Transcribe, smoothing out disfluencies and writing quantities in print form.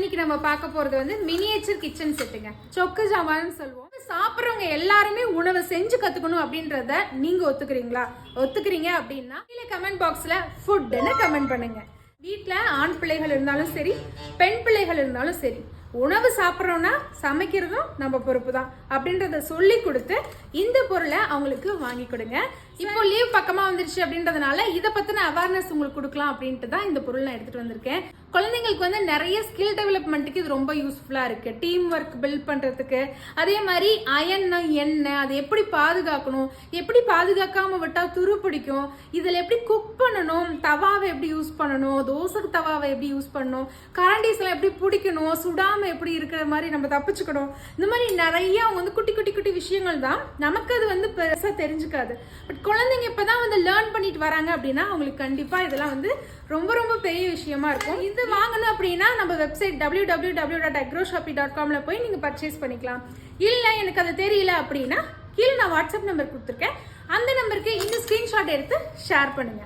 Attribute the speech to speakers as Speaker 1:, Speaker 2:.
Speaker 1: இன்னைக்கு நம்ம பார்க்க போறது வந்து மினியேச்சர் கிச்சன் செட்டுங்க. சொக்கு ஜாமான்னு சொல்லுவோம். சாப்பிட்றவங்க எல்லாருமே உணவை செஞ்சு கத்துக்கணும் அப்படின்றத நீங்க ஒத்துக்கிறீங்களா? ஒத்துக்கிறீங்க அப்படின்னா கீழே கமெண்ட் பாக்ஸ்ல ஃபுட்னு கமெண்ட் பண்ணுங்க. வீட்டில் ஆண் பிள்ளைகள் இருந்தாலும் சரி, பெண் பிள்ளைகள் இருந்தாலும் சரி, உணவு சாப்பிட்றோம்னா சமைக்கிறதும் நம்ம பொறுப்பு தான் அப்படின்றத சொல்லி கொடுத்து இந்த பொருளை அவங்களுக்கு வாங்கி கொடுங்க. இப்போ லீவ் பக்கமாக வந்துருச்சு அப்படின்றதுனால இதை பற்றின அவேர்னஸ் உங்களுக்கு கொடுக்கலாம் அப்படின்ட்டு தான் இந்த பொருள் நான் எடுத்துகிட்டு வந்திருக்கேன். குழந்தைங்களுக்கு வந்து நிறைய ஸ்கில் டெவலப்மெண்ட்டுக்கு இது ரொம்ப யூஸ்ஃபுல்லாக இருக்குது. டீம் ஒர்க் பில்ட் பண்ணுறதுக்கு, அதே மாதிரி அயன் எண்ணெய் அதை எப்படி பாதுகாக்கணும், எப்படி பாதுகாக்காமல் விட்டால் துரு பிடிக்கும், இதில் எப்படி குக் பண்ணணும், தவாவை எப்படி யூஸ் பண்ணணும், தோசை தவாவை எப்படி யூஸ் பண்ணணும், கரண்டிஸ்லாம் எப்படி பிடிக்கணும், சுடாமல் எப்படி இருக்கிற மாதிரி நம்ம தப்பிச்சுக்கணும், இந்த மாதிரி நிறைய அவங்க வந்து குட்டி குட்டி குட்டி விஷயங்கள் தான். நமக்கு அது வந்து பெருசாக தெரிஞ்சுக்காது. பட் குழந்தைங்க இப்போதான் வந்து லேர்ன் பண்ணிட்டு வராங்க அப்படின்னா அவங்களுக்கு கண்டிப்பாக இதெல்லாம் வந்து ரொம்ப ரொம்ப பெரிய விஷயமா இருக்கும். இது வாங்கணும் அப்படின்னா நம்ம வெப்சைட் www.agroshoppy.com போய் நீங்க பர்ச்சேஸ் பண்ணிக்கலாம். இல்லை எனக்கு அது தெரியல அப்படின்னா கீழே நான் வாட்ஸ்அப் நம்பர் கொடுத்துருக்கேன், அந்த நம்பருக்கு இந்த ஸ்கிரீன்ஷாட் எடுத்து ஷேர் பண்ணுங்க.